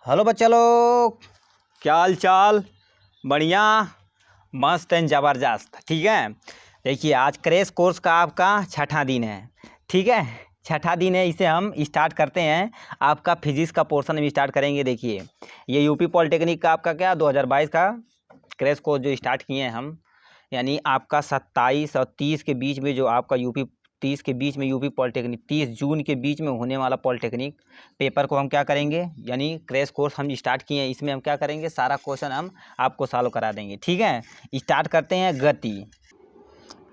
Hello बच्चा लोग, क्या हाल चाल। बढ़िया, मस्त एंड ज़बरदस्त। ठीक है, देखिए आज क्रैश कोर्स का आपका छठा दिन है। ठीक है, छठा दिन है, इसे हम स्टार्ट करते हैं। आपका फिजिक्स का पोर्शन हम स्टार्ट करेंगे। देखिए ये यूपी पॉलिटेक्निक का आपका क्या 2022 का क्रैश कोर्स जो स्टार्ट किए हैं हम, यानी आपका 27 और 30 के बीच में जो आपका यूपी 30 के बीच में यूपी पॉलिटेक्निक 30 जून के बीच में होने वाला पॉलिटेक्निक पेपर को हम क्या करेंगे, यानी क्रैश कोर्स हम स्टार्ट किए हैं। इसमें हम क्या करेंगे, सारा क्वेश्चन हम आपको सॉल्व करा देंगे। ठीक है, स्टार्ट करते हैं गति।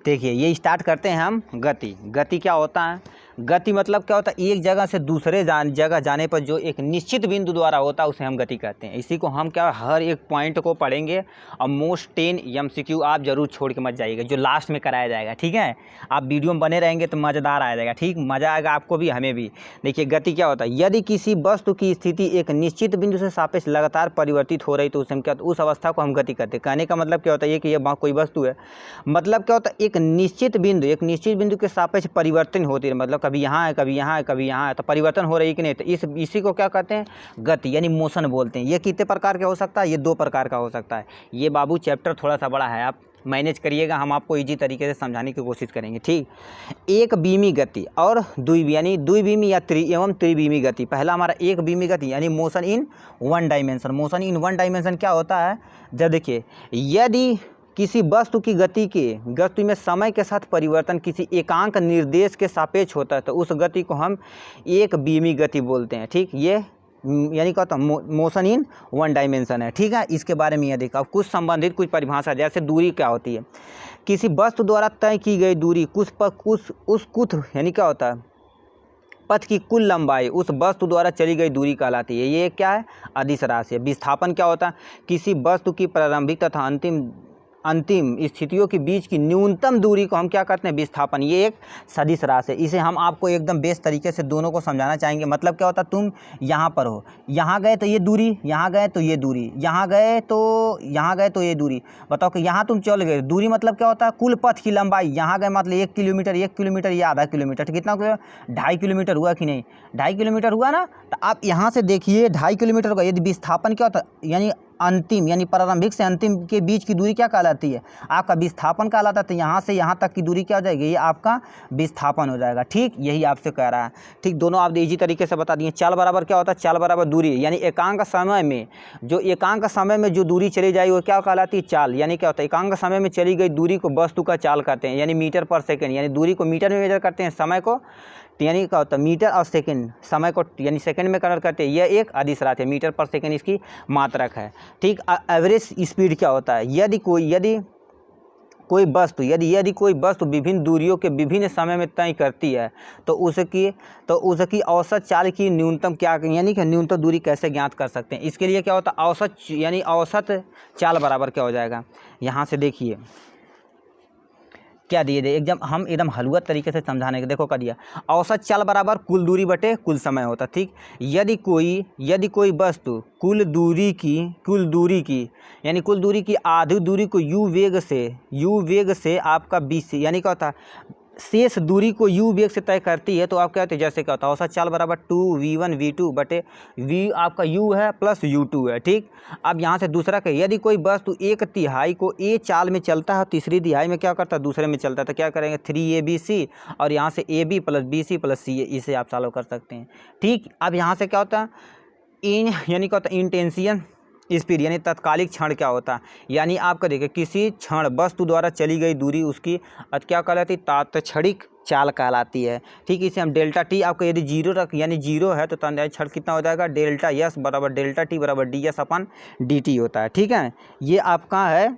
देखिए ये स्टार्ट करते हैं हम गति। गति क्या होता है? गति मतलब क्या होता है, एक जगह से दूसरे जगह जाने पर जो एक निश्चित बिंदु द्वारा होता है उसे हम गति कहते हैं। इसी को हम क्या हर एक पॉइंट को पढ़ेंगे और मोस्ट 10 MCQ आप जरूर छोड़ के मत जाइएगा, जो लास्ट में कराया जाएगा। ठीक है, आप वीडियो में बने रहेंगे तो मज़ेदार आ जाएगा। ठीक, मज़ा आएगा आपको भी, हमें भी। देखिए गति क्या होता है, यदि किसी वस्तु की स्थिति एक निश्चित बिंदु से सापेक्ष लगातार परिवर्तित हो रही तो उसे हम क्या, उस अवस्था को हम गति कहते हैं। कहने का मतलब क्या होता है, ये कि ये कोई वस्तु है, मतलब क्या होता है, एक निश्चित बिंदु के सापेक्ष परिवर्तन होती है। मतलब कभी यहाँ है, कभी यहाँ है, कभी यहाँ है, तो परिवर्तन हो रही है कि नहीं, तो इसी को क्या कहते हैं, गति, यानी मोशन बोलते हैं। ये कितने प्रकार का हो सकता है, ये 2 प्रकार का हो सकता है। ये बाबू चैप्टर थोड़ा सा बड़ा है, आप मैनेज करिएगा, हम आपको इजी तरीके से समझाने की कोशिश करेंगे। ठीक, एक बीमी गति और द्विबीमी या त्रिबीमी गति। पहला हमारा एक बीमी गति यानी motion in one dimension. Motion in one dimension क्या होता है, जब देखिए यदि किसी वस्तु की गति में समय के साथ परिवर्तन किसी एकांक निर्देश के सापेक्ष होता है तो उस गति को हम एक बीमी गति बोलते हैं। ठीक, ये यानी क्या होता है, मोशन इन वन डायमेंशन है। ठीक है, इसके बारे में यह देखा कुछ संबंधित कुछ परिभाषा, जैसे दूरी क्या होती है, किसी वस्तु द्वारा तय की गई दूरी कुछ यानी क्या होता है, पथ की कुल लंबाई उस वस्तु द्वारा चली गई दूरी कहलाती है। ये क्या है, अदिश राशि है। विस्थापन क्या होता है, किसी वस्तु की प्रारंभिक तथा अंतिम स्थितियों के बीच की न्यूनतम दूरी को हम क्या कहते हैं, विस्थापन। ये एक सदिश राशि है। इसे हम आपको एकदम बेस्ट तरीके से दोनों को समझाना चाहेंगे। मतलब क्या होता है, तुम यहाँ पर हो, यहाँ गए तो ये दूरी, यहाँ गए तो ये दूरी, यहाँ गए तो ये दूरी। बताओ कि यहाँ तुम चल गए, दूरी मतलब क्या होता है, कुल पथ की लंबाई। यहाँ गए मतलब 1 किलोमीटर या आधा किलोमीटर, कितना 2.5 किलोमीटर हुआ कि नहीं, 2.5 किलोमीटर हुआ ना। तो आप यहाँ से देखिए 2.5 किलोमीटर का यदि विस्थापन क्या होता है, यानी अंतिम यानी प्रारंभिक से अंतिम के बीच की दूरी क्या कहलाती है, आपका विस्थापन कहलाता है। तो यहाँ से यहाँ तक की दूरी क्या हो जाएगी, ये आपका विस्थापन हो जाएगा। ठीक, यही आपसे कह रहा है। ठीक, दोनों आप इजी तरीके से बता दिए। चाल बराबर क्या होता है, चाल बराबर दूरी, यानी एकांक समय में जो दूरी चली जाएगी वो क्या कहलाती है, चाल। यानी क्या होता है, एकांक समय में चली गई दूरी को वस्तु का चाल कहते हैं, यानी मीटर पर सेकेंड। यानी दूरी को मीटर में मेजर करते हैं, समय को यानी क्या होता है, मीटर और सेकंड, समय को यानी सेकंड में कन्वर्ट करते हैं। यह एक अदिश राशि है, मीटर पर सेकंड इसकी मात्रक है। ठीक, एवरेज स्पीड क्या होता है, यदि कोई वस्तु विभिन्न दूरियों के विभिन्न समय में तय करती है तो उसकी औसत चाल की न्यूनतम क्या, यानी कि न्यूनतम दूरी कैसे ज्ञात कर सकते हैं। इसके लिए क्या होता है, औसत चाल बराबर क्या हो जाएगा, यहाँ से देखिए क्या दिए हम एकदम हलुआ तरीके से समझाने के, देखो क्या दिया, औसत चाल बराबर कुल दूरी बटे कुल समय होता। ठीक, यदि कोई वस्तु कुल दूरी की यानी कुल दूरी की आधी दूरी को यू वेग से आपका 20 यानी क्या होता है, शेष दूरी को u वेग से तय करती है तो आप क्या होते हैं, जैसे क्या होता है, औसत चाल बराबर 2v1 v2 बटे v आपका u है प्लस u2 है। ठीक, अब यहाँ से दूसरा का, यदि कोई वस्तु 1/3 को a चाल में चलता है, तीसरी तिहाई में क्या करता है, दूसरे में चलता है, तो क्या करेंगे 3abc और यहाँ से ab plus bc plus ca, इसे आप सॉल्व कर सकते हैं। ठीक, अब यहाँ से क्या होता है, यानी क्या होता है, इंटेंशियल स्पीड यानी तत्कालिक क्षण क्या होता है, यानी आपका देखिए किसी क्षण वस्तु द्वारा चली गई दूरी उसकी क्या कहलाती है, तात्क्षणिक चाल कहलाती है। ठीक, इसे हम डेल्टा टी, आपको यदि जीरो है तो क्षण कितना हो जाएगा, डेल्टा एस बराबर डेल्टा टी बराबर ds/dt होता है। ठीक है, ये आपका है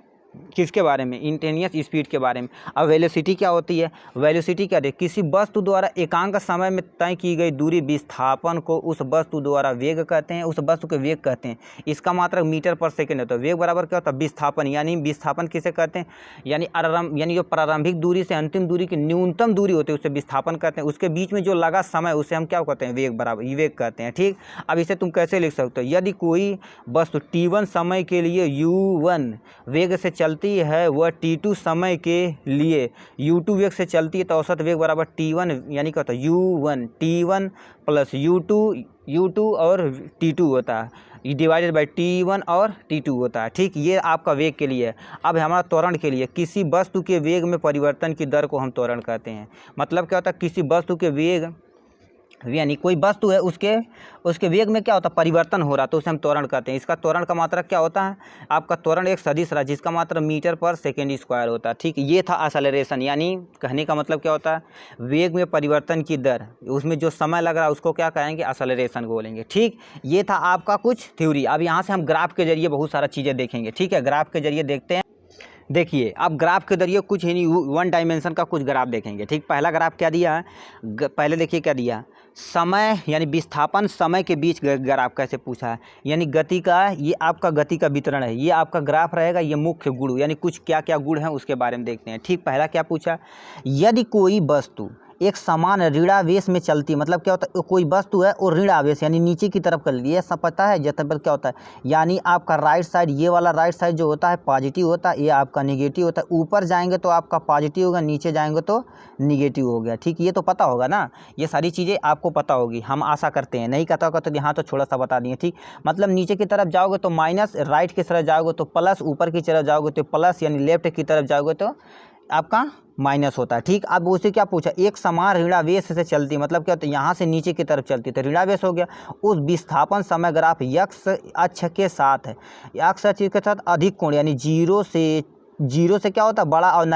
किसके बारे में, इंटेनियस स्पीड के बारे में। अब वेलोसिटी क्या होती है, वेलोसिटी क्या है, किसी वस्तु द्वारा एकांक समय में तय की गई दूरी विस्थापन को उस वस्तु द्वारा वेग कहते हैं, उस वस्तु के वेग कहते हैं। इसका मात्रक मीटर पर सेकंड होता है। वेग बराबर क्या होता है, विस्थापन, यानी विस्थापन किसे कहते हैं, यानी जो प्रारंभिक दूरी से अंतिम दूरी की न्यूनतम दूरी होती है उसे विस्थापन कहते हैं। उसके बीच में जो लगा समय उसे हम क्या कहते हैं, वेग कहते हैं। ठीक, अब इसे तुम कैसे लिख सकते हो, यदि कोई वस्तु t1 समय के लिए u1 वेग से चलती है, वह t2 समय के लिए u2 वेग से चलती है, तो औसत वेग बराबर t1 यानी क्या होता है, u1 t1 प्लस u2 और t2 होता है। डिवाइडेड बाई T1 और T2 होता है। ठीक, ये आपका वेग के लिए है। अब हमारा त्वरण के लिए, किसी वस्तु के वेग में परिवर्तन की दर को हम त्वरण कहते हैं। मतलब क्या होता है, किसी वस्तु के वेग, यानी कोई वस्तु है उसके वेग में क्या होता है, परिवर्तन हो रहा, तो उसे हम त्वरण कहते हैं। इसका त्वरण का मात्रक क्या होता है, आपका त्वरण एक सदिश रहा जिसका मात्रा मीटर पर सेकेंड स्क्वायर होता है। ठीक, ये था एक्सेलरेशन, यानी कहने का मतलब क्या होता है, वेग में परिवर्तन की दर, उसमें जो समय लग रहा है उसको क्या कहेंगे, एक्सेलरेशन बोलेंगे। ठीक, ये था आपका कुछ थ्योरी। अब यहाँ से हम ग्राफ के जरिए बहुत सारा चीज़ें देखेंगे। ठीक है, ग्राफ के जरिए देखते हैं। देखिए, अब ग्राफ के जरिए कुछ ही नहीं, वन डायमेंशन का कुछ ग्राफ देखेंगे। ठीक, पहला ग्राफ क्या दिया है, पहले देखिए क्या दिया, समय यानी विस्थापन समय के बीच ग्राफ कैसे पूछा है, यानी गति का, ये आपका गति का वितरण है, ये आपका ग्राफ रहेगा। ये मुख्य गुण, यानी कुछ क्या क्या गुण हैं उसके बारे में देखते हैं। ठीक, पहला क्या पूछा, यदि कोई वस्तु एक समान ऋणावेश में चलती, मतलब क्या होता है, कोई वस्तु है और ऋणावेश यानी नीचे की तरफ कर लिए, सब पता है जब तक क्या होता है, यानी आपका राइट साइड, ये वाला राइट साइड जो होता है पॉजिटिव होता है, ये आपका निगेटिव होता है। ऊपर जाएंगे तो आपका पॉजिटिव होगा, नीचे जाएंगे तो निगेटिव हो गया। ठीक, ये तो पता होगा ना, ये सारी चीज़ें आपको पता होगी, हम आशा करते हैं। नहीं पता होगा तो यहाँ तो थोड़ा सा बता दिए। ठीक, मतलब नीचे की तरफ जाओगे तो माइनस, राइट की तरफ जाओगे तो प्लस, ऊपर की तरफ जाओगे तो प्लस, यानी लेफ्ट की तरफ जाओगे तो आपका माइनस होता है। ठीक, अब उसे क्या पूछा, एक समान ऋणावेश से चलती, मतलब क्या होता है, यहाँ से नीचे की तरफ चलती तो ऋणावेश हो गया। उस विस्थापन समय ग्राफ x अक्ष के साथ है, x अक्ष के साथ अधिक कोण, यानी जीरो से क्या होता है बड़ा, और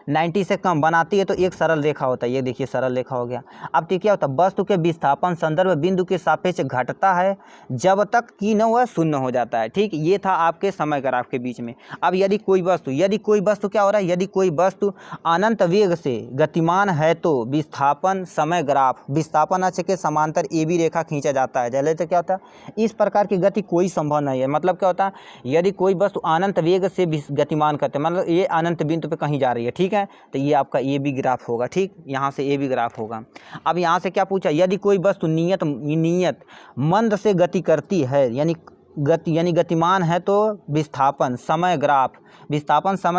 90 से कम बनाती है तो एक सरल रेखा होता है। ये देखिए सरल रेखा हो गया। अब ठीक क्या होता है, वस्तु के विस्थापन संदर्भ बिंदु के सापेक्ष घटता है जब तक कि न वह शून्य हो जाता है। ठीक, ये था आपके समय ग्राफ के बीच में। अब यदि कोई वस्तु क्या हो रहा है, यदि कोई वस्तु अनंत वेग से गतिमान है तो विस्थापन समय ग्राफ, विस्थापन अक्ष के समांतर AB रेखा खींचा जाता है। जैसे तो क्या होता है, इस प्रकार की गति कोई संभव नहीं है। मतलब क्या होता है, यदि कोई वस्तु अनंत वेग से गतिमान करते हैं, मतलब ये अनंत बिंदु पे कहीं जा रही है। ठीक है, तो ये आपका AB ग्राफ होगा। ठीक, यहाँ से AB ग्राफ होगा। अब यहाँ से क्या पूछा, यदि कोई वस्तु नियत मंद से गति करती है, यानी गतिमान है तो विस्थापन समय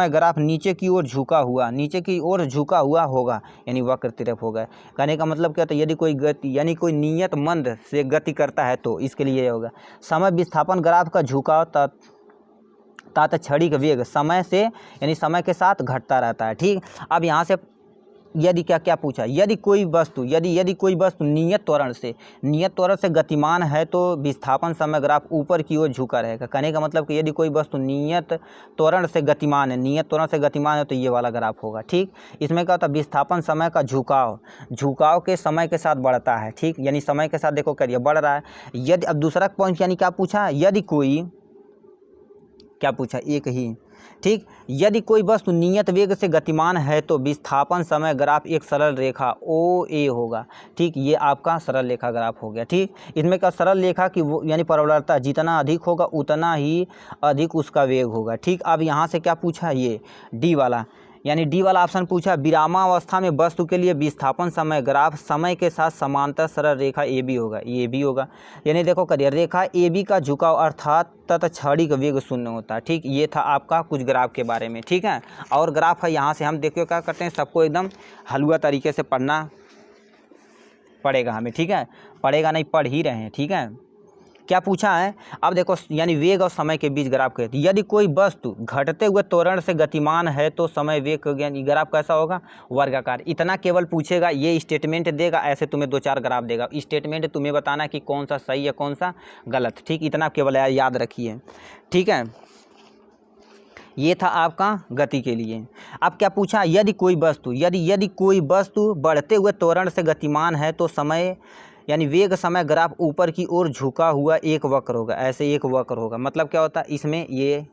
ग्राफ नीचे की ओर झुका हुआ होगा, यानी वक्र तरफ होगा। कहने का मतलब क्या होता है, यदि कोई नियत मंद से गति करता है तो इसके लिए होगा समय विस्थापन ग्राफ का झुकाव तात क्षणिक वेग समय से, यानी समय के साथ घटता रहता है। ठीक, अब यहाँ से यदि क्या पूछा, यदि कोई वस्तु नियत त्वरण से गतिमान है तो विस्थापन समय ग्राफ ऊपर की ओर झुका रहेगा। कहने का मतलब कि यदि कोई वस्तु नियत त्वरण से गतिमान है तो ये वाला ग्राफ होगा। ठीक, इसमें क्या होता है, विस्थापन समय का झुकाव के समय के साथ बढ़ता है। ठीक, यानी समय के साथ देखो करिए बढ़ रहा है। यदि, अब दूसरा पॉइंट यानी क्या पूछा, एक ही। ठीक, यदि कोई वस्तु नियत वेग से गतिमान है तो विस्थापन समय ग्राफ एक सरल रेखा OA होगा। ठीक, ये आपका सरल रेखा ग्राफ हो गया। ठीक, इसमें क्या, सरल रेखा की यानी परवलयता जितना अधिक होगा उतना ही अधिक उसका वेग होगा। ठीक, अब यहाँ से क्या पूछा, ये डी वाला ऑप्शन पूछा, विरामावस्था में वस्तु के लिए विस्थापन समय ग्राफ समय के साथ समांतर सरल रेखा AB होगा, ये भी होगा। यानी देखो करिए, रेखा AB का झुकाव अर्थात तत्क्षणिक वेग शून्य होता है। ठीक, ये था आपका कुछ ग्राफ के बारे में। ठीक है, और ग्राफ है, यहाँ से हम देखिए क्या करते हैं, सबको एकदम हलवा तरीके से पढ़ना पड़ेगा हमें। ठीक है, पढ़ेगा नहीं, पढ़ ही रहे हैं। ठीक है, क्या पूछा है, अब देखो, यानी वेग और समय के बीच ग्राफ कहते हैं। यदि कोई वस्तु घटते हुए त्वरण से गतिमान है तो समय वेग यानी ग्राफ कैसा होगा, वर्गाकार। इतना केवल पूछेगा, ये स्टेटमेंट देगा, ऐसे तुम्हें 2-4 ग्राफ देगा। स्टेटमेंट तुम्हें बताना कि कौन सा सही है कौन सा गलत। ठीक, इतना केवल याद रखिए। ठीक है, ये था आपका गति के लिए। अब क्या पूछा, यदि कोई वस्तु बढ़ते हुए त्वरण से गतिमान है तो समय यानी वेग समय ग्राफ ऊपर की ओर झुका हुआ एक वक्र होगा, ऐसे एक वक्र होगा। मतलब क्या होता है, इसमें ये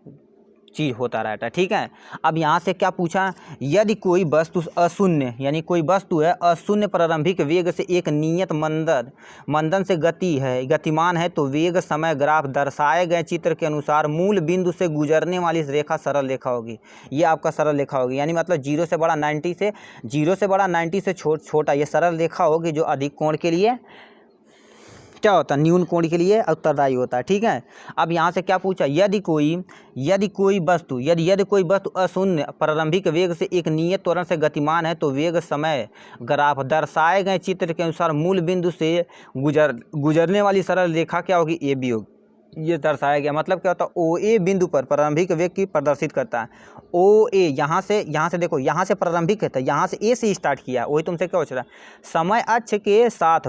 चीज़ होता रहता है। ठीक है, अब यहाँ से क्या पूछा, यदि कोई वस्तु अशून्य, यानी कोई वस्तु है अशून्य प्रारंभिक वेग से एक नियत मंदन से गतिमान है तो वेग समय ग्राफ दर्शाए गए चित्र के अनुसार मूल बिंदु से गुजरने वाली रेखा सरल रेखा होगी। ये आपका सरल रेखा होगी, यानी मतलब 0 से बड़ा 90 से छोटा ये सरल रेखा होगी, जो अधिक कोण के लिए क्या होता है, न्यून कोण के लिए उत्तरदायी होता है। ठीक है, अब यहाँ से क्या पूछा, यदि कोई वस्तु अशून्य प्रारंभिक वेग से एक नियत त्वरण से गतिमान है तो वेग समय ग्राफ दर्शाए गए चित्र के अनुसार मूल बिंदु से गुजरने वाली सरल रेखा क्या होगी, AB होगी। ये दर्शाया गया। मतलब क्या होता है, ओ ए बिंदु पर प्रारंभिक वेग की प्रदर्शित करता है। ओ ए यहाँ से देखो, यहाँ से प्रारंभिक है, यहाँ से ए से स्टार्ट किया, वही तुमसे क्या पूछ रहा है, समय अक्ष के साथ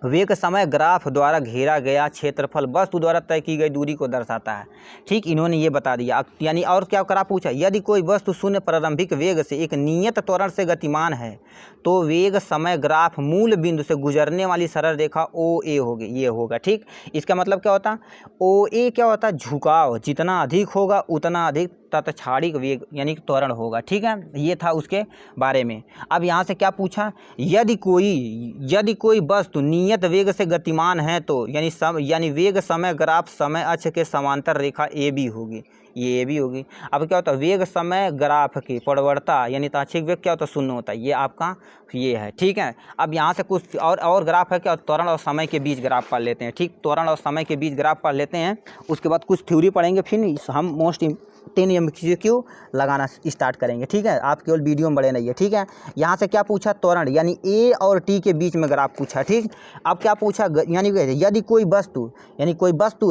वेग समय ग्राफ द्वारा घेरा गया क्षेत्रफल वस्तु द्वारा तय की गई दूरी को दर्शाता है। ठीक, इन्होंने ये बता दिया। अब यानी और क्या करा, पूछा यदि कोई वस्तु शून्य प्रारंभिक वेग से एक नियत त्वरण से गतिमान है तो वेग समय ग्राफ मूल बिंदु से गुजरने वाली सरल रेखा ओ ए होगी, ये होगा। ठीक, इसका मतलब क्या होता, ओ ए क्या होता है, झुकाव जितना अधिक होगा उतना अधिक तत्क्षणिक वेग यानी त्वरण होगा। ठीक है, ये था उसके बारे में। अब यहाँ से क्या पूछा, यदि कोई वस्तु नियत वेग से गतिमान है तो यानी वेग समय ग्राफ समय अक्ष के समांतर रेखा ए बी होगी, ये ए बी होगी। अब क्या होता है, वेग समय ग्राफ की प्रवणता यानी ताक्षणिक वेग क्या होता है, शून्य होता है, ये आपका ये है। ठीक है, अब यहाँ से कुछ और ग्राफ है क्या, त्वरण और समय के बीच ग्राफ पढ़ लेते हैं। ठीक, त्वरण और समय के बीच ग्राफ पढ़ लेते हैं, उसके बाद कुछ थ्योरी पढ़ेंगे, फिर हम मोस्ट 10 MCQ लगाना स्टार्ट करेंगे। ठीक है, आप केवल वीडियो में बड़े नहीं है। ठीक है, यहाँ से क्या पूछा, त्वरण यानी ए और टी के बीच में ग्राफ पूछा। ठीक, अब क्या पूछा, यानी यदि कोई वस्तु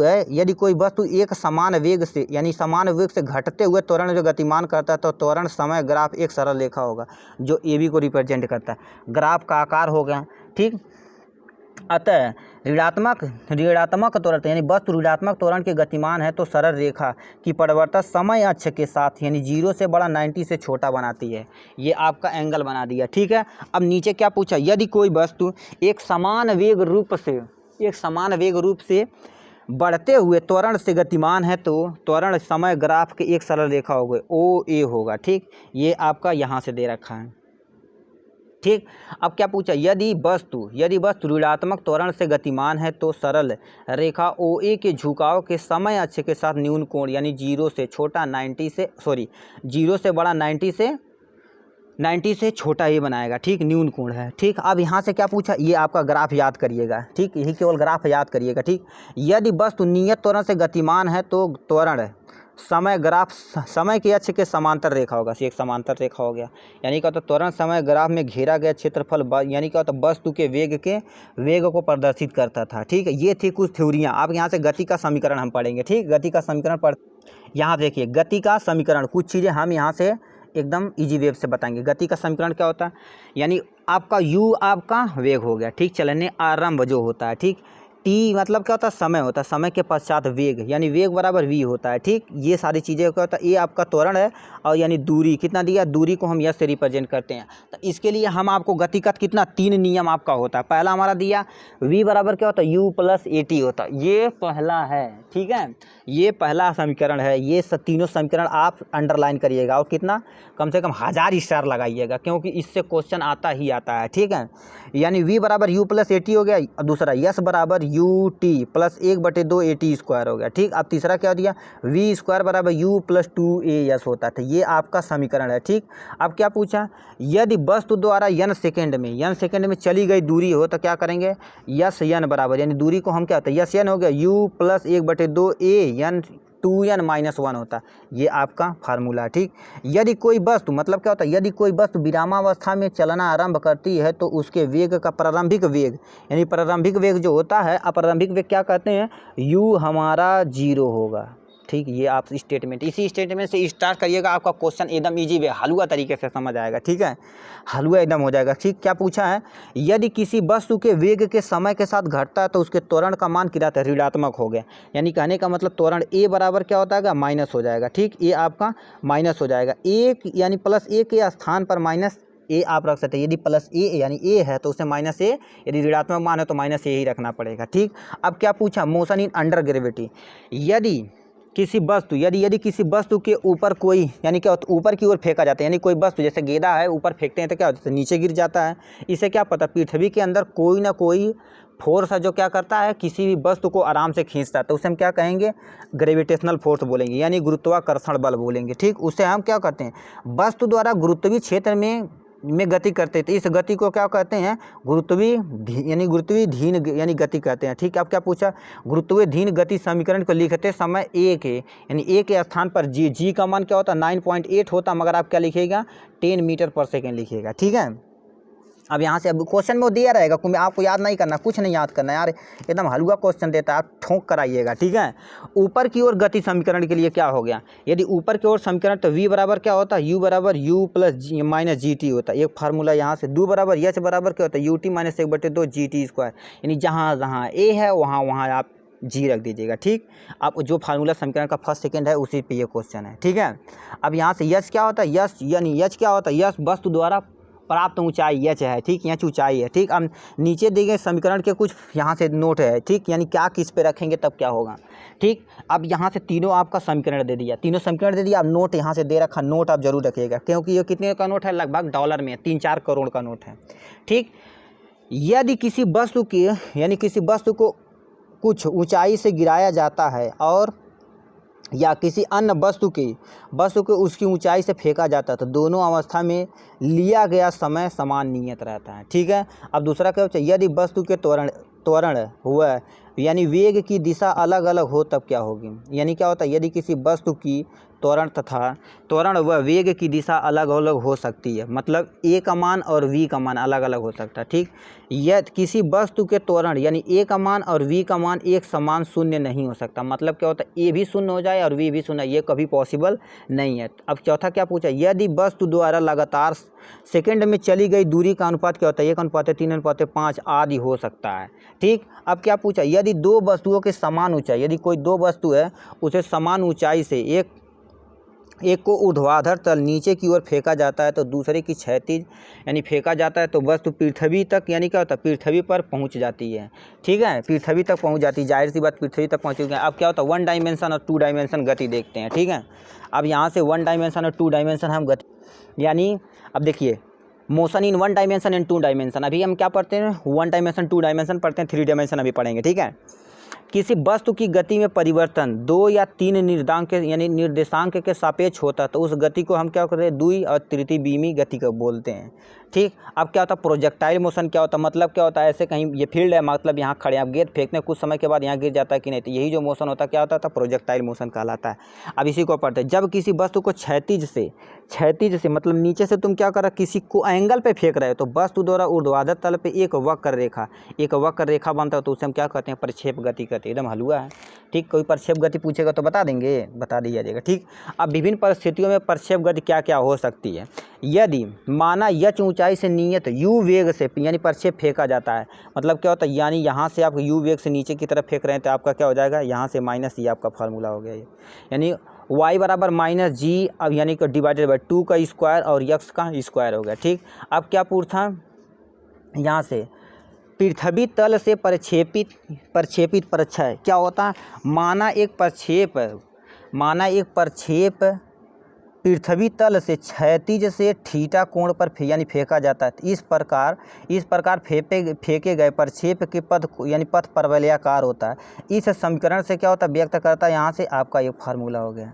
है, यदि कोई वस्तु एक समान वेग से यानी समान वेग से घटते हुए त्वरण जो गतिमान करता है तो त्वरण समय ग्राफ एक सरल रेखा होगा जो ए बी को रिप्रेजेंट करता है। ग्राफ का आकार हो गया। ठीक, अतः ऋणात्मक त्वरण यानी वस्तु ऋणात्मक त्वरण के गतिमान है तो सरल रेखा की परिवर्तन समय अक्ष के साथ यानी 0 से बड़ा 90 से छोटा बनाती है। ये आपका एंगल बना दिया। ठीक है, अब नीचे क्या पूछा, यदि कोई वस्तु एक समान वेग रूप से बढ़ते हुए त्वरण से गतिमान है तो त्वरण समय ग्राफ के एक सरल रेखा होगी, ओ ए होगा। ठीक, ये आपका यहाँ से दे रखा है। ठीक, अब क्या पूछा, यदि वस्तु ऋणात्मक त्वरण से गतिमान है तो सरल रेखा ओ ए के झुकाव के समय अक्ष के साथ न्यून कोण यानी 0 से बड़ा 90 से छोटा ये बनाएगा। ठीक, न्यून कोण है। ठीक, अब यहाँ से क्या पूछा, ये आपका ग्राफ याद करिएगा। ठीक, यही केवल ग्राफ याद करिएगा। ठीक, यदि वस्तु नियत त्वरण से गतिमान है तो त्वरण समय ग्राफ समय के अक्ष के समांतर रेखा होगा, एक समांतर रेखा हो गया। यानी क्या होता है, त्वरण समय ग्राफ में घेरा गया क्षेत्रफल यानी क्या होता है, वस्तु के वेग को प्रदर्शित करता था। ठीक है, ये थी कुछ थ्योरियाँ। अब यहाँ से गति का समीकरण हम पढ़ेंगे। ठीक, गति का समीकरण यहाँ देखिए, गति का समीकरण कुछ चीज़ें हम यहाँ से एकदम इजी वेव से बताएंगे। गति का समीकरण क्या होता है, यानी आपका u आपका वेग हो गया। ठीक, चलने आरंभ जो होता है। ठीक, टी मतलब क्या होता है, समय होता है, समय के पश्चात वेग यानी वेग बराबर v होता है। ठीक, ये सारी चीज़ें क्या होता है, ये आपका त्वरण है और यानी दूरी कितना दिया, दूरी को हम यस से रिप्रेजेंट करते हैं। तो इसके लिए हम आपको गति का कितना 3 नियम आपका होता है। पहला हमारा दिया v बराबर क्या होता है, u + at होता है, ये पहला है। ठीक है, ये पहला समीकरण है। ये तीनों समीकरण आप अंडरलाइन करिएगा और कितना कम से कम 1000 स्टार लगाइएगा, क्योंकि इससे क्वेश्चन आता ही आता है। ठीक है, यानी v बराबर u + at हो गया। दूसरा यस बराबर ut + 1/2 at² हो गया। ठीक, अब तीसरा क्या दिया, v² बराबर u + 2as होता है। ये आपका समीकरण है। ठीक, अब क्या पूछा, यदि वस्तु द्वारा n सेकेंड में चली गई दूरी हो तो क्या करेंगे, यस n बराबर यानी दूरी को हम क्या होता है, यस n हो गया u + 1/2 a n 2n - 1 होता है। ये आपका फार्मूला है। ठीक, यदि कोई वस्तु मतलब क्या होता है, यदि कोई वस्तु विरामावस्था में चलना आरंभ करती है तो उसके वेग का प्रारंभिक वेग जो होता है, प्रारंभिक वेग क्या कहते हैं, u हमारा 0 होगा। ठीक, ये आप इसी स्टेटमेंट से स्टार्ट करिएगा, आपका क्वेश्चन एकदम इजी वे हलवा तरीके से समझ आएगा। ठीक है, हलवा एकदम हो जाएगा। ठीक, क्या पूछा है, यदि किसी वस्तु के वेग के समय के साथ घटता है तो उसके त्वरण का मान क्या रहता है, ऋणात्मक हो गया। यानी कहने का मतलब त्वरण a बराबर क्या होता है, माइनस हो जाएगा। ठीक, ये आपका माइनस हो जाएगा, एक यानी +1 के स्थान पर -a आप रख सकते हैं। यदि +a यानी a है तो उसे -a, यदि ऋणात्मक मान है तो -a ही रखना पड़ेगा। ठीक, अब क्या पूछा, मोशन इन अंडर ग्रेविटी, यदि किसी वस्तु के ऊपर कोई यानी क्या होता है, ऊपर की ओर फेंका जाता है, यानी कोई वस्तु जैसे गेंदा है ऊपर फेंकते हैं तो क्या होता है, नीचे गिर जाता है। इसे क्या पता, पृथ्वी के अंदर कोई ना कोई फोर्स है जो क्या करता है, किसी भी वस्तु को आराम से खींचता है, तो उसे हम क्या कहेंगे, ग्रेविटेशनल फोर्स बोलेंगे, यानी गुरुत्वाकर्षण बल बोलेंगे। ठीक, उसे हम क्या कहते हैं, वस्तु द्वारा गुरुत्वीय क्षेत्र में गति करते थे, इस गति को क्या कहते हैं, गुरुत्वीय गति कहते हैं। ठीक, अब क्या पूछा, गुरुत्वीय गति समीकरण को लिखते समय a के स्थान पर g का मान क्या होता है, 9.8 होता, मगर आप क्या लिखिएगा, 10 मीटर पर सेकेंड लिखिएगा। ठीक है, अब यहाँ से अब क्वेश्चन में वो दिया रहेगा, आपको याद नहीं करना, कुछ नहीं याद करना यार, एकदम हलवा क्वेश्चन देता है, आप ठोंक कर आइएगा, ठीक है। ऊपर की ओर गति समीकरण के लिए क्या हो गया, यदि ऊपर की ओर समीकरण तो v बराबर क्या होता है, u बराबर u plus minus G T होता है। एक फार्मूला यहाँ से दो बराबर h बराबर क्या होता है, ut माइनस 1/2 GT स्क्वायर, यानी जहाँ जहाँ a है वहाँ आप जी रख दीजिएगा, ठीक। अब जो फार्मूला समीकरण का फर्स्ट सेकंड है उसी पे ये क्वेश्चन है, ठीक है। अब यहाँ से यश क्या होता है, यश यानी यश क्या होता है, यश वस्तु द्वारा प्राप्त ऊंचाई एच है, ठीक, यहाँ ऊंचाई है, ठीक। अब नीचे दिए गए समीकरण के कुछ यहाँ से नोट है, ठीक, यानी क्या किस पे रखेंगे तब क्या होगा, ठीक। अब यहाँ से तीनों आपका समीकरण दे दिया, तीनों समीकरण दे दिया। अब नोट यहाँ से दे रखा, नोट आप जरूर रखिएगा, क्योंकि ये कितने का नोट है, लगभग डॉलर में 3-4 करोड़ का नोट है, ठीक। यदि किसी वस्तु की यानी किसी वस्तु को कुछ ऊंचाई से गिराया जाता है और या किसी अन्य वस्तु को उसकी ऊंचाई से फेंका जाता है, तो दोनों अवस्था में लिया गया समय समान नियत रहता है, ठीक है। अब दूसरा क्या होता है, यदि वस्तु के त्वरण हुआ यानी वेग की दिशा अलग अलग हो तब क्या होगी, यानी क्या होता है, यदि किसी वस्तु की त्वरण व वेग की दिशा अलग अलग हो सकती है, मतलब ए का मान और वी का मान अलग अलग हो सकता है, ठीक। यदि किसी वस्तु के त्वरण यानी ए का मान और वी का मान एक समान शून्य नहीं हो सकता, मतलब क्या होता है, ए भी शून्य हो जाए और वी भी शून्य, ये कभी पॉसिबल नहीं है। अब चौथा क्या पूछा, यदि वस्तु द्वारा लगातार सेकंड में चली गई दूरी का अनुपात क्या होता है, 1:3:5 आदि हो सकता है, ठीक। अब क्या पूछा, यदि दो वस्तुओं के समान ऊंचाई, यदि कोई दो वस्तु है उसे समान ऊंचाई से एक को ऊर्ध्वाधर तल नीचे की ओर फेंका जाता है तो दूसरे की क्षैतिज यानी फेंका जाता है, तो वस्तु पृथ्वी तक यानी क्या होता है, पृथ्वी पर पहुंच जाती है, ठीक है, पृथ्वी तक पहुंच जाती है, जाहिर सी बात पृथ्वी तक पहुंच गई। अब क्या होता है, 1 डायमेंशन और 2 डायमेंशन गति देखते हैं, ठीक है। अब यहाँ से 1 डायमेंशन और 2 डायमेंशन हम गति यानी अब देखिए motion in 1 dimension and 2 dimension, अभी हम क्या पढ़ते हैं, 1 डायमेंशन 2 डायमेंशन पढ़ते हैं, 3 डायमेंशन अभी पढ़ेंगे, ठीक है। किसी वस्तु की गति में परिवर्तन 2 या 3 निर्देशांक के सापेक्ष होता है तो उस गति को हम क्या करते हैं, द्वि और तृतीयबीमी गति को बोलते हैं, ठीक। अब क्या होता है प्रोजेक्टाइल मोशन, क्या होता है, मतलब क्या होता है, ऐसे कहीं ये फील्ड है, मतलब यहाँ खड़े आप गेंद फेंकते हैं, कुछ समय के बाद यहाँ गिर जाता है कि नहीं, तो यही जो मोशन होता है क्या होता है, प्रोजेक्टाइल मोशन कहलाता है। अब इसी को पढ़ते हैं, जब किसी वस्तु को क्षैतिज से मतलब नीचे से तुम क्या कर रहे हो, किसी को एंगल पे फेंक रहे हो, तो वस्तु द्वारा ऊर्ध्वाधर तल पे एक वक्र रेखा बनता है, तो उसे हम क्या कहते हैं, प्रक्षेप गति कहते हैं। एकदम हलवा है, ठीक। कोई प्रक्षेप गति पूछेगा तो बता देंगे, बता दिया जाएगा, ठीक। अब विभिन्न परिस्थितियों में प्रक्षेप गति क्या क्या हो सकती है, यदि माना यच ऊंचाई से नियत u वेग से यानी प्रक्षेप फेंका जाता है, मतलब क्या होता है, यानी यहाँ से आप u वेग से नीचे की तरफ फेंक रहे हैं तो आपका क्या हो जाएगा, यहाँ से माइनस ये आपका फार्मूला हो गया, ये यानी y बराबर माइनस जी, अब यानी कि डिवाइडेड बाई 2 का स्क्वायर और x का स्क्वायर हो गया, ठीक। अब क्या पूछा, यहाँ से पृथ्वी तल से प्रक्षेपित प्रक्षय क्या होता है, माना एक प्रक्षेप पृथ्वी तल से क्षैतिज से थीटा कोण पर यानी फेंका जाता है, इस प्रकार फेंके गए प्रक्षेप के पथ परवलयाकार होता है। इस समीकरण से क्या होता है, व्यक्त करता है, यहाँ से आपका एक फार्मूला हो गया,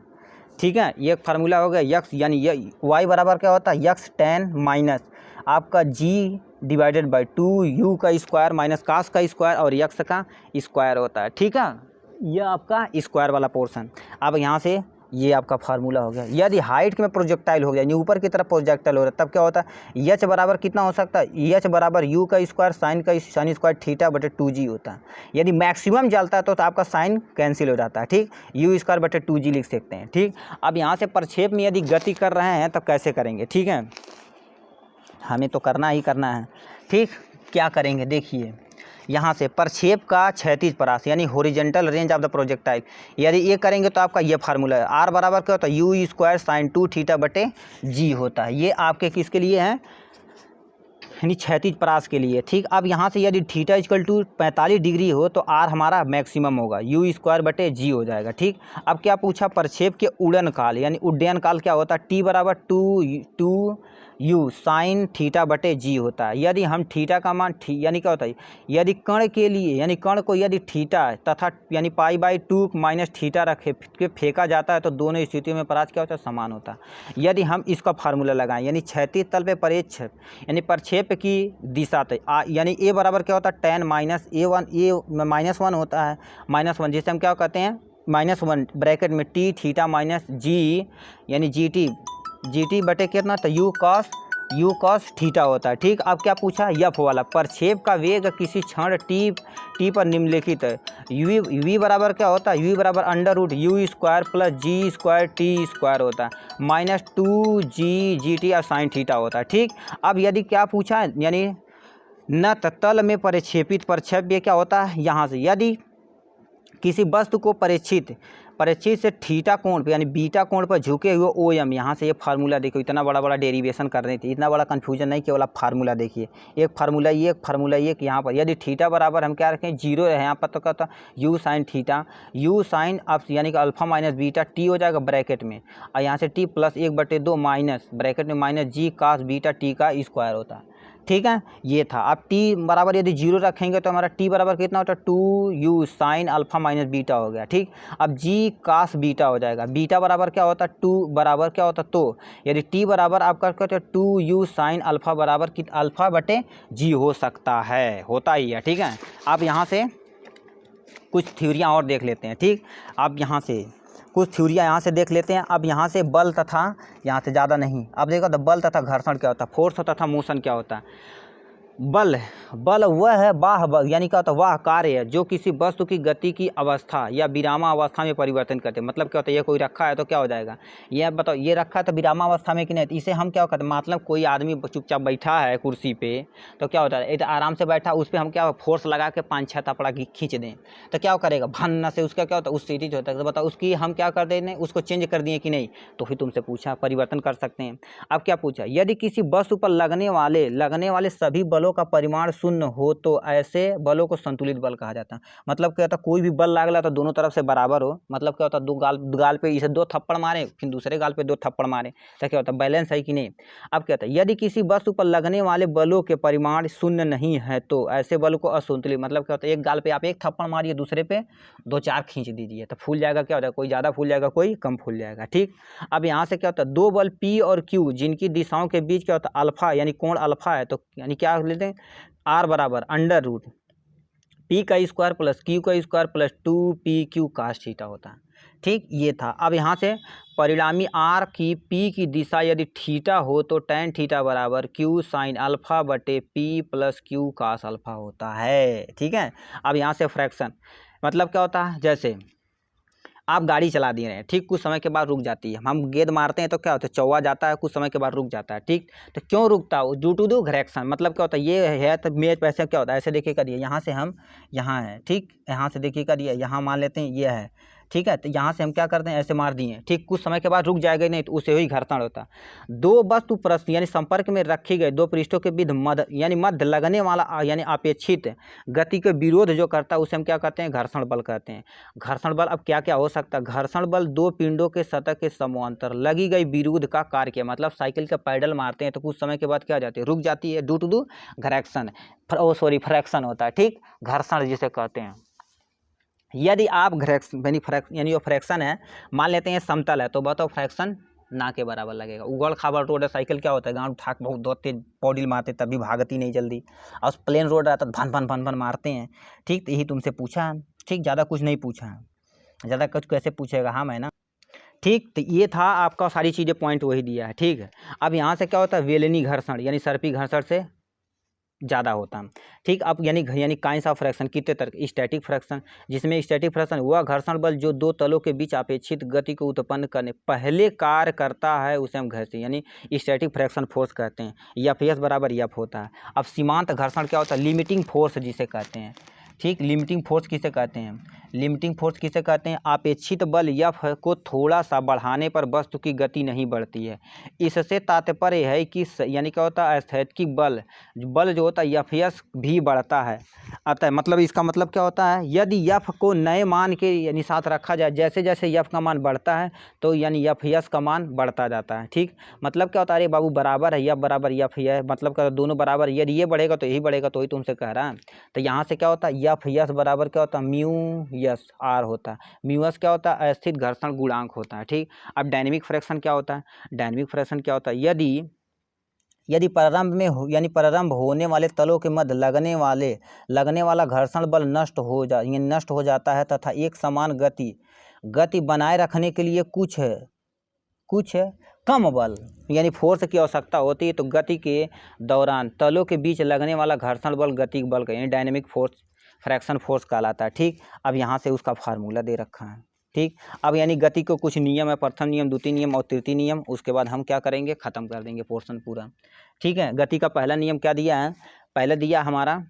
ठीक है, ये फार्मूला हो गया। यक्स यानी y बराबर क्या होता है, यक्स tan माइनस आपका g डिवाइडेड बाई 2u का स्क्वायर माइनस कास का स्क्वायर और यक्स का स्क्वायर होता है, ठीक है, यह आपका स्क्वायर वाला पोर्शन। अब यहाँ से ये आपका फार्मूला हो गया। यदि हाइट में प्रोजेक्टाइल हो गया यानी ऊपर की तरफ प्रोजेक्टाइल हो रहा है तब क्या होता है, एच बराबर कितना हो सकता है, एच बराबर यू का स्क्वायर साइन स्क्वायर थीटा बटे 2g होता है। यदि मैक्सिमम चलता है तो आपका साइन कैंसिल हो जाता है, ठीक, यू स्क्वायर बटे 2g लिख सकते हैं, ठीक। अब यहाँ से प्रक्षेप में यदि गति कर रहे हैं तब कैसे करेंगे, ठीक है, हमें तो करना ही करना है, ठीक। क्या करेंगे देखिए, यहाँ से प्रक्षेप का क्षैतिज परास यानी horizontal range of the projectile, यदि ये करेंगे तो आपका ये फार्मूला है, आर बराबर क्या होता है, यू स्क्वायर साइन 2 थीटा बटे जी होता है। ये आपके किसके लिए है, यानी क्षैतिज परास के लिए, ठीक। अब यहाँ से यदि थीटा इक्वल टू 45 डिग्री हो तो आर हमारा मैक्सिमम होगा, यू स्क्वायर बटे जी हो जाएगा, ठीक। अब क्या पूछा, प्रक्षेप के उड़न काल यानी उड्डयन काल क्या होता है, टी बराबर 2 यू साइन थीटा बटे जी होता है। यदि हम थीटा का मान यानी क्या होता है, यदि कण के लिए यानी कण को यदि थीटा तथा यानी π/2 माइनस थीटा रखे के फेंका जाता है तो दोनों स्थितियों में परास क्या होता है, समान होता है। यदि हम इसका फार्मूला लगाएं यानी क्षैतिज तल पे प्रक्षेप यानी प्रक्षेप की दिशा यानी ए बराबर क्या होता है, tan माइनस -1 होता है, -1 जिसे हम क्या कहते हैं, -1 ब्रैकेट में टी थीटा माइनस जी यानी जी टी बटे कितना, तो you cos u cos theta होता है। ठीक, अब क्या पूछा, यफ वाला प्रक्षेप का वेग किसी क्षण टी पर निम्नलिखित है। वी बराबर क्या होता है, यू बराबर under root u square plus g square t square होता है माइनस 2g और साइन थीटा होता है। ठीक, अब यदि क्या पूछा है, यानी न तल में प्रक्षेप ये क्या होता है, यहाँ से यदि किसी वस्तु को परीक्षित से थीटा कोण पे यानी बीटा कोण पर झुके हुए ओ एम, यहाँ से ये फार्मूला देखो, इतना बड़ा डेरिवेशन कर रही थी, इतना बड़ा कन्फ्यूजन नहीं, केवल आप फार्मूला देखिए, एक फार्मूला एक यहाँ पर यदि थीटा बराबर हम क्या रखें 0 है, यहाँ पर तो कहता u sine theta, u sine अब यानी कि अल्फा माइनस बीटा टी हो जाएगा ब्रैकेट में, और यहाँ से टी प्लस 1/2 माइनस ब्रैकेट में माइनस जी कास बीटा टी का स्क्वायर होता है। ठीक है, ये था। अब टी बराबर यदि 0 रखेंगे तो हमारा टी बराबर कितना होता है 2u sine alpha minus beta हो गया। ठीक, अब जी कास बीटा हो जाएगा, बीटा बराबर क्या होता है 2 बराबर क्या होता है, तो यदि टी बराबर आपका कहते हैं 2u साइन अल्फा बराबर कि अल्फा बटे जी हो सकता है, होता ही है। ठीक है, आप यहाँ से कुछ थ्योरियाँ और देख लेते हैं। ठीक, आप यहाँ से कुछ थ्योरियाँ यहाँ से देख लेते हैं। अब यहाँ से बल तथा, यहाँ से ज़्यादा नहीं, अब देखो तो बल तथा घर्षण क्या होता है, फोर्स तथा मोशन क्या होता है। बल वह है यानी क्या होता है वह कार्य है जो किसी वस्तु की गति की अवस्था या विरामावस्था में परिवर्तन करते हैं। मतलब क्या होता है, ये कोई रखा है तो क्या हो जाएगा, ये बताओ, ये रखा है तो विरामावस्था में कि नहीं, इसे हम क्या करते हैं, मतलब कोई आदमी चुपचाप बैठा है कुर्सी पे तो क्या होता है, एक आराम से बैठा, उस पर हम क्या फोर्स लगा के 5-6 थप्पड़ा खींच दें तो क्या करेगा, भन्न से उसका क्या होता है, उस सीरीज होता है। तो बताओ उसकी हम क्या कर दें, उसको चेंज कर दिए कि नहीं, तो फिर तुमसे पूछा परिवर्तन कर सकते हैं। अब क्या पूछा, यदि किसी वस्तु पर लगने वाले सभी बलों का परिमाण शून्य हो तो ऐसे बलों को संतुलित बल कहा जाता है। मतलब क्या होता है, कोई भी बल लागला तो दोनों तरफ से बराबर हो, मतलब क्या होता है, दो गाल पे इसे 2 थप्पड़ मारे, फिर दूसरे गाल पे 2 थप्पड़ मारे तो क्या होता है, बैलेंस है कि नहीं। अब क्या होता है, यदि किसी वस्तु पर लगने वाले बलों के परिमाण शून्य नहीं है तो ऐसे बल को असंतुलित, मतलब क्या होता है, एक गाल पे आप 1 थप्पड़ मारिए, दूसरे पे 2-4 खींच दीजिए तो फूल जाएगा। क्या होता है, कोई ज़्यादा फूल जाएगा, कोई कम फूल जाएगा। ठीक, अब यहाँ से क्या होता है, 2 बल P और Q जिनकी दिशाओं के बीच क्या होता है अल्फा यानी कोण अल्फा है, तो यानी क्या लेते हैं, आर बराबर अंडर रूट पी का स्क्वायर प्लस क्यू का square plus 2pq cos theta होता है। ठीक, ये था। अब यहाँ से परिणामी आर की पी की दिशा यदि थीटा हो तो टैन थीटा बराबर क्यू साइन अल्फा बटे p plus q cos alpha होता है। ठीक है, अब यहाँ से फ्रैक्शन मतलब क्या होता है, जैसे आप गाड़ी चला दे रहे हैं, ठीक, कुछ समय के बाद रुक जाती है, हम गेंद मारते हैं तो क्या होता है, चौवा जाता है, कुछ समय के बाद रुक जाता है। ठीक, तो क्यों रुकता है, ड्यू टू द घर्षण। मतलब क्या होता है, ये है तो मेज पैसे क्या होता है, ऐसे देखिए करिए, यहाँ से हम यहाँ है, ठीक, यहाँ से देखिए करिए, यहाँ मान लेते हैं ये है, ठीक है, तो यहाँ से हम क्या करते हैं, ऐसे मार दिए, ठीक, कुछ समय के बाद रुक जाएगा नहीं, तो उसे ही घर्षण होता है। 2 वस्तु पृष्ठ यानी संपर्क में रखी गई 2 पृष्ठों के बीच मध्य लगने वाला यानी अपेक्षित गति के विरोध जो करता है उसे हम क्या कहते हैं, घर्षण बल कहते हैं। घर्षण बल अब क्या क्या हो सकता है, घर्षण बल 2 पिंडों के सतह के समांतर लगी गई विरोध का कार्य किया। मतलब साइकिल का पैडल मारते हैं तो कुछ समय के बाद क्या हो जाती है, रुक जाती है, ड्यू टू द घर्षण, फ्रैक्शन होता है। ठीक, घर्षण जिसे कहते हैं। यदि आप यानी जो फ्रैक्शन है, मान लेते हैं समतल है, तो बताओ फ्रैक्शन ना के बराबर लगेगा। उगड़ खाबड़ रोड है, साइकिल क्या होता है, गाँव ठाक बहुत दो तेज पौडिल मारते तभी भागती नहीं जल्दी, और प्लेन रोड रहता तो भन भन मारते हैं। ठीक, तो यही तुमसे पूछा है। ठीक, ज़्यादा कुछ नहीं पूछा है, ज़्यादा कुछ कैसे पूछेगा, हाँ मैं ना। ठीक, तो ये था आपका, सारी चीज़ें पॉइंट वही दिया है। ठीक है, अब यहाँ से क्या होता है, वेलनी घर्षण यानी सर्पी घर्षण से ज़्यादा होता है। ठीक, अब यानी काइंस ऑफ फ्रैक्शन कितने तरह, स्टैटिक फ्रैक्शन, जिसमें स्टैटिक फ्रैक्शन वह घर्षण बल जो 2 तलों के बीच अपेक्षित गति को उत्पन्न करने पहले कार्य करता है उसे हम घर्षण यानी स्टैटिक फ्रैक्शन फोर्स कहते हैं। एफ बराबर एफ होता है। अब सीमांत घर्षण क्या होता है, लिमिटिंग फोर्स जिसे कहते हैं। ठीक, लिमिटिंग फोर्स किसे कहते हैं, लिमिटिंग फोर्स किसे कहते हैं, अपेक्षित बल एफ को थोड़ा सा बढ़ाने पर वस्तु की गति नहीं बढ़ती है। इससे तात्पर्य है कि यानी क्या होता है, स्थैतिक बल जो होता है एफ एस भी बढ़ता है। अतः मतलब इसका मतलब क्या होता है, यदि एफ को नए मान के यानी साथ रखा जाए, जैसे जैसे एफ का मान बढ़ता है तो यानी एफ एस का मान बढ़ता जाता है। ठीक, मतलब क्या होता है, अरे बाबू बराबर है, एफ बराबर एफ है, मतलब क्या दोनों बराबर, यदि ये बढ़ेगा तो यही बढ़ेगा, तो ही तुमसे कह रहा है। तो यहाँ से क्या होता है, एफ एस बराबर क्या होता है, म्यू एस आर होता है। म्यू एस क्या होता है, अस्थिर घर्षण गुणांक होता है। ठीक, अब डायनेमिक फ्रैक्शन क्या होता है, डायनेमिक फ्रैक्शन क्या होता है, यदि प्रारंभ होने वाले तलों के मध्य लगने वाला घर्षण बल नष्ट हो जाता है तथा एक समान गति बनाए रखने के लिए कुछ कम बल यानी फोर्स की आवश्यकता होती है तो गति के दौरान तलों के बीच लगने वाला घर्षण बल गतिक बल का यानी डायनेमिक फोर्स फ्रैक्शन फोर्स कहलाता है। ठीक, अब यहाँ से उसका फार्मूला दे रखा है। ठीक, अब यानी गति को कुछ नियम है, प्रथम नियम, द्वितीय नियम और तृतीय नियम, उसके बाद हम क्या करेंगे, खत्म कर देंगे पोर्शन पूरा। ठीक है, गति का पहला नियम क्या दिया है, पहले दिया हमारा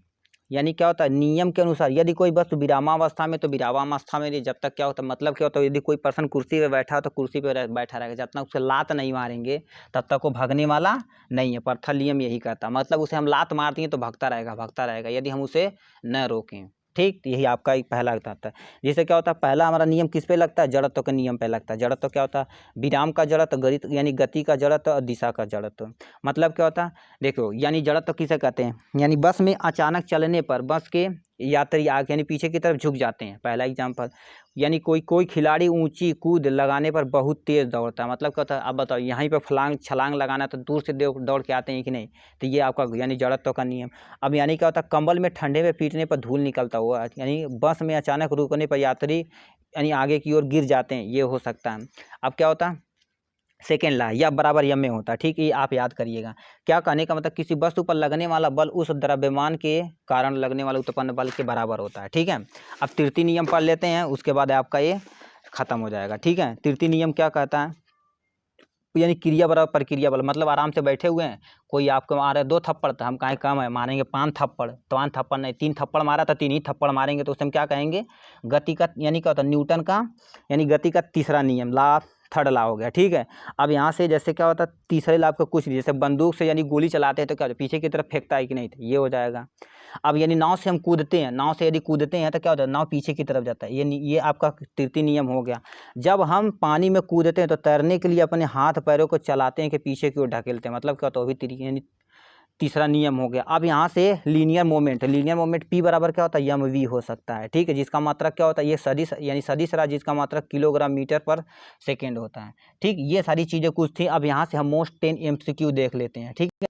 यानी क्या होता है, नियम के अनुसार यदि कोई वस्तु विरामावस्था में तो विरामावस्था में जब तक क्या होता है, मतलब क्या होता है, यदि कोई पर्सन कुर्सी पे बैठा हो तो कुर्सी पे बैठा रहेगा, जब तक उसे लात नहीं मारेंगे तब तक वो भागने वाला नहीं है। प्रथम नियम यही कहता है, मतलब उसे हम लात मार दिए तो भागता रहेगा यदि हम उसे न रोकें। ठीक, यही आपका एक पहला आता है। जिससे क्या होता है, पहला हमारा नियम किस पे लगता है, जड़त्व के नियम पे लगता है। जड़त्व क्या होता है, विराम का जड़त्व, गति यानी गति का जड़त्व और दिशा का जड़त्व। मतलब क्या होता है, देखो यानी जड़त्व किसे कहते हैं, यानी बस में अचानक चलने पर बस के यात्री आगे यानी पीछे की तरफ झुक जाते हैं। पहला एग्जाम्पल, यानी कोई खिलाड़ी ऊंची कूद लगाने पर बहुत तेज दौड़ता है। मतलब क्या होता है, अब बताओ यहीं पे छलांग लगाना तो दूर से दौड़ के आते हैं कि नहीं, तो ये आपका यानी जड़त्व का नियम। अब यानी क्या होता है, कंबल में ठंडे में पीटने पर धूल निकलता हुआ, यानी बस में अचानक रुकने पर यात्री यानी आगे की ओर गिर जाते हैं, ये हो सकता है। अब क्या होता है, सेकेंड ला या बराबर यम में होता है। ठीक, ये आप याद करिएगा। क्या कहने का मतलब, किसी वस्तु पर लगने वाला बल उस द्रव्यमान के कारण लगने वाला उत्पन्न बल के बराबर होता है। ठीक है, अब तृतीय नियम पढ़ लेते हैं, उसके बाद आपका ये खत्म हो जाएगा। ठीक है, तृतीय नियम क्या कहता है, यानी क्रिया बराबर प्रक्रिया बल, मतलब आराम से बैठे हुए हैं, कोई आपको मारे 2 थप्पड़ तो हम कहें कम है, मारेंगे 5 थप्पड़, तो 5 थप्पड़ नहीं 3 थप्पड़ मारा तो 3 ही थप्पड़ मारेंगे, तो उसे हम क्या कहेंगे, गति का यानी क्या होता है, न्यूटन का यानी गति का तीसरा नियम, ला थर्ड ला हो गया। ठीक है, अब यहाँ से जैसे क्या होता है, तीसरे लाभ का कुछ जैसे बंदूक से यानी गोली चलाते हैं तो क्या होता है, पीछे की तरफ फेंकता है कि नहीं, तो ये हो जाएगा। अब यानी नाव से हम कूदते हैं, नाव से यदि कूदते हैं तो क्या होता है, नाव पीछे की तरफ जाता है, ये आपका तृतीय नियम हो गया। जब हम पानी में कूदते हैं तो तैरने के लिए अपने हाथ पैरों को चलाते हैं कि पीछे की ओर ढकेलते हैं, मतलब क्या होता है, वो भी यानी तीसरा नियम हो गया। अब यहाँ से लीनियर मोमेंट पी बराबर क्या होता है, यम वी हो सकता है। ठीक है, जिसका मात्रक क्या होता है, ये सदिश यानी सदिश राशि जिसका मात्रक किलोग्राम मीटर पर सेकेंड होता है। ठीक, ये सारी चीज़ें कुछ थी। अब यहाँ से हम मोस्ट 10 MCQ देख लेते हैं। ठीक है,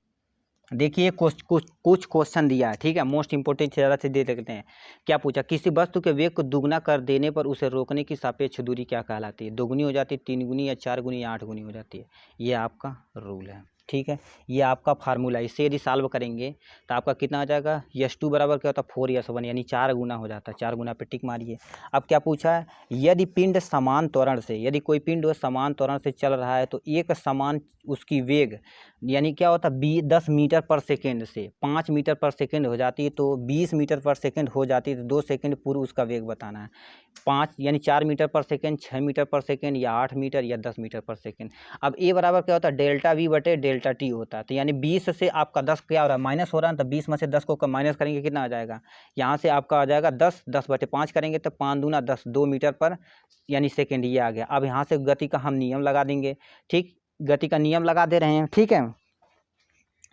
देखिए कुछ क्वेश्चन दिया है। ठीक है, मोस्ट इंपोर्टेंट ज़्यादा से दे सकते हैं। क्या पूछा, किसी वस्तु के वेग को दुगना कर देने पर उसे रोकने की सापेक्ष दूरी क्या कहलाती है, दोगुनी हो जाती है, 3 गुनी या 4 गुनी या 8 गुनी हो जाती है, ये आपका रूल है। ठीक है, ये आपका फार्मूला, इससे यदि सॉल्व करेंगे तो आपका कितना आ जाएगा, S2 बराबर क्या होता है 4S1 यानी 4 गुना हो जाता है, 4 गुना पे टिक मारिए। अब क्या पूछा है, यदि पिंड समान त्वरण से, यदि कोई पिंड समान त्वरण से चल रहा है तो एक समान उसकी वेग यानी क्या होता है 10 मीटर पर सेकेंड से 5 मीटर पर सेकेंड हो जाती है, तो 20 मीटर पर सेकेंड हो जाती है, तो 2 सेकेंड पूर्व उसका वेग बताना है। 5 यानी 4 मीटर पर सेकेंड, 6 मीटर पर सेकेंड या 8 मीटर या 10 मीटर पर सेकेंड। अब ए बराबर क्या होता है, डेल्टा वी बटे डेल्टा टी होता है। तो यानी 20 से आपका 10 क्या हो रहा है, माइनस हो रहा है, तो 20 में से 10 को माइनस करेंगे कितना आ जाएगा, यहाँ से आपका आ जाएगा 10 बटे 5 करेंगे तो 5 दूना 10, 2 मीटर पर यानी सेकेंड, ये आ गया। अब यहाँ से गति का हम नियम लगा देंगे। ठीक, गति का नियम लगा दे रहे हैं। ठीक है,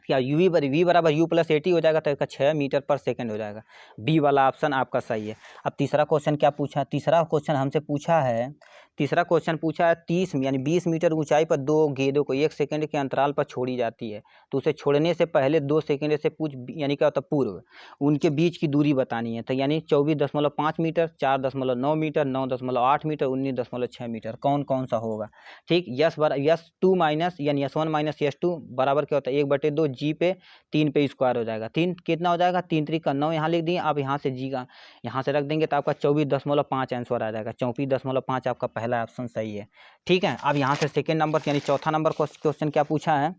क्या वी बराबर यू प्लस 80 हो जाएगा, तो इसका 6 मीटर पर सेकेंड हो जाएगा। बी वाला ऑप्शन आपका सही है। अब तीसरा क्वेश्चन क्या पूछा, तीसरा क्वेश्चन हमसे पूछा है 30 यानी 20 मीटर ऊंचाई पर 2 गेंदों को 1 सेकंड के अंतराल पर छोड़ी जाती है, तो उसे छोड़ने से पहले 2 सेकंड से यानी क्या होता है पूर्व उनके बीच की दूरी बतानी है। तो यानी 24.5 मीटर, 4.9 मीटर, 9.8 मीटर, 19.6 मीटर, कौन कौन सा होगा। ठीक, S2 माइनस यानी S1 माइनस S2 बराबर क्या होता है 1/2 जी पे 3 पे स्क्वायर हो जाएगा। 3 कितना हो जाएगा, 3 3 का 9 यहाँ लिख दिए। अब यहाँ से जी का यहाँ से रख देंगे तो आपका 24.5 आंसर आ जाएगा। 24.5 आपका पहला ऑप्शन सही है। ठीक है, अब यहाँ से सेकेंड नंबर यानी चौथा नंबर क्वेश्चन क्या पूछा है,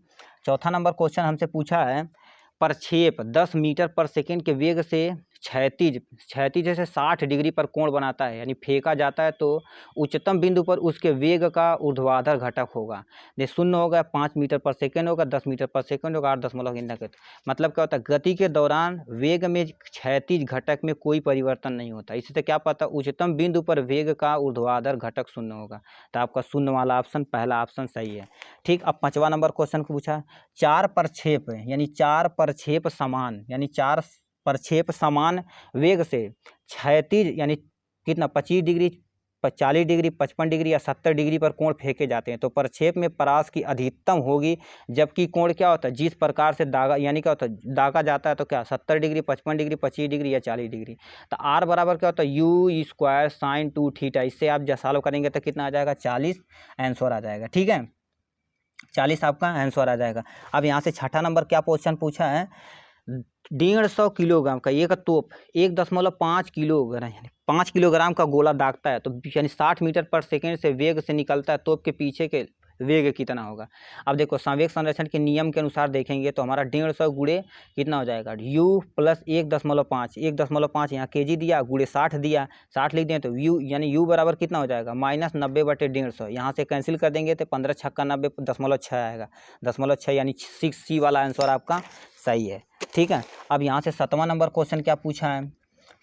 चौथा नंबर क्वेश्चन हमसे पूछा है प्रक्षेप 10 मीटर पर सेकेंड के वेग से क्षैतिज जैसे 60 डिग्री पर कोण बनाता है, यानी फेंका जाता है, तो उच्चतम बिंदु पर उसके वेग का ऊर्ध्वाधर घटक होगा। जैसे 0 होगा, 5 मीटर पर सेकेंड होगा, 10 मीटर पर सेकेंड होगा, 8 मतलब क्या होता है, गति के दौरान वेग में क्षैतिज घटक में कोई परिवर्तन नहीं होता। इससे क्या पता, उच्चतम बिंदु पर वेग का ऊर्ध्वाधर घटक 0 होगा, तो आपका 0 वाला ऑप्शन पहला ऑप्शन सही है। ठीक, अब 5वां नंबर क्वेश्चन को पूछा 4 प्रक्षेप समान यानी 4 प्रक्षेप समान वेग से क्षैतिज यानी कितना 25 डिग्री, 40 डिग्री, 55 डिग्री या 70 डिग्री पर कोण फेंके जाते हैं, तो प्रक्षेप में परास की अधिकतम होगी, जबकि कोण क्या होता है जिस प्रकार से दागा यानी क्या होता है दागा जाता है, तो क्या 70 डिग्री, 55 डिग्री, 25 डिग्री या 40 डिग्री। तो आर बराबर क्या होता है यू स्क्वायर साइन 2 थीटा। इससे आप जब सॉल्व करेंगे तो कितना आ जाएगा 40 आंसर आ जाएगा। ठीक है, 40 आपका आंसर आ जाएगा। अब यहाँ से छठा नंबर क्या क्वेश्चन पूछा है, 150 किलोग्राम का एक तोप 1.5 किलोग्राम यानी 5 किलोग्राम का गोला दागता है, तो यानी 60 मीटर पर सेकेंड से वेग से निकलता है, तोप के पीछे के वेग कितना होगा। अब देखो संवेग संरक्षण के नियम के अनुसार देखेंगे तो हमारा 150 गुणे कितना हो जाएगा, u प्लस 1.5 1.5 यहाँ के जी दिया गुणे 60 दिया, 60 लिख दें तो u यानी u बराबर कितना हो जाएगा -90/150। यहाँ से कैंसिल कर देंगे तो 15 छक्का 90.6 आएगा, 0.6 यानी 6C वाला आंसर आपका सही है। ठीक है। अब यहाँ से 7वां नंबर क्वेश्चन क्या पूछा है,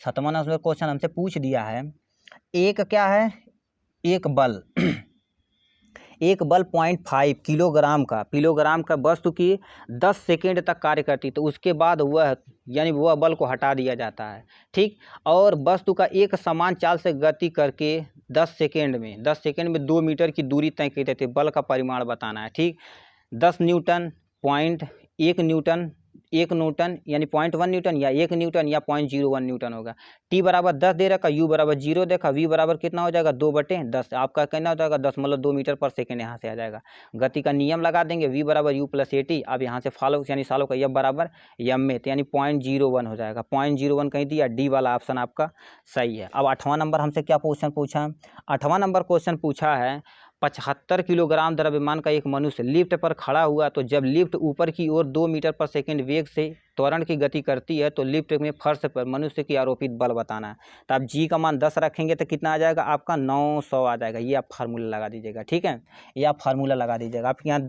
7वां नंबर क्वेश्चन हमसे पूछ दिया है, एक क्या है, एक बल एक बल 0.5 किलोग्राम का वस्तु की 10 सेकेंड तक कार्य करती, तो उसके बाद वह यानी वह बल को हटा दिया जाता है। ठीक। और वस्तु का एक समान चाल से गति करके 10 सेकेंड में 2 मीटर की दूरी तय की जाती है, बल का परिमाण बताना है। ठीक। 10 न्यूटन, 1 न्यूटन, 1 न्यूटन यानी 0.1 न्यूटन या 1 न्यूटन या 0.01 न्यूटन होगा। टी बराबर 10 दे रखा, यू बराबर 0 देखा, वी बराबर कितना हो जाएगा 2/10, आपका कहना हो जाएगा 10.2 मीटर पर सेकेंड यहाँ से आ जाएगा। गति का नियम लगा देंगे, वी बराबर यू प्लस AT। अब यहाँ से फॉलो यानी सालों का एफ बराबर एम में, तो यानी 0.01 हो जाएगा, 0.01 कहीं दिया, डी वाला ऑप्शन आपका सही है। अब 8वां नंबर हमसे क्या क्वेश्चन पूछा है, 8वां नंबर क्वेश्चन पूछा है 75 किलोग्राम द्रव्यमान का एक मनुष्य लिफ्ट पर खड़ा हुआ, तो जब लिफ्ट ऊपर की ओर 2 मीटर पर सेकेंड वेग से त्वरण की गति करती है, तो लिफ्ट में फर्श पर मनुष्य की आरोपित बल बताना है। तो आप जी का मान 10 रखेंगे तो कितना आ जाएगा आपका 900 आ जाएगा। ये आप फार्मूला लगा दीजिएगा। ठीक है, ये आप फार्मूला लगा दीजिएगा। आप यहाँ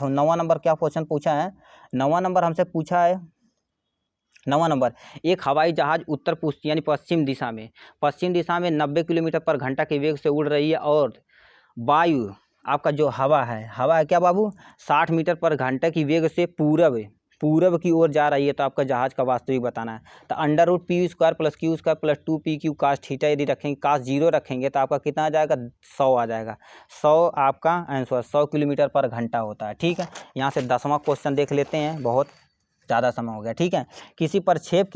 9वां नंबर क्या क्वेश्चन पूछा है, 9वां नंबर हमसे पूछा है, 9वां नंबर, एक हवाई जहाज उत्तर यानी पश्चिम दिशा में 90 किलोमीटर पर घंटा के वेग से उड़ रही है, और वायु आपका जो हवा है क्या बाबू, 60 मीटर पर घंटा की वेग से पूरब की ओर जा रही है, तो आपका जहाज का वास्तविक बताना है। तो √PU² + Q² + 2PQ cos theta यदि रखेंगे, cos 0 रखेंगे तो आपका कितना आ जाएगा 100 आ जाएगा। 100 आपका आंसर 100 किलोमीटर पर घंटा होता है। ठीक है। यहाँ से 10वां क्वेश्चन देख लेते हैं, बहुत ज़्यादा समय हो गया। ठीक है। किसी प्रक्षेप की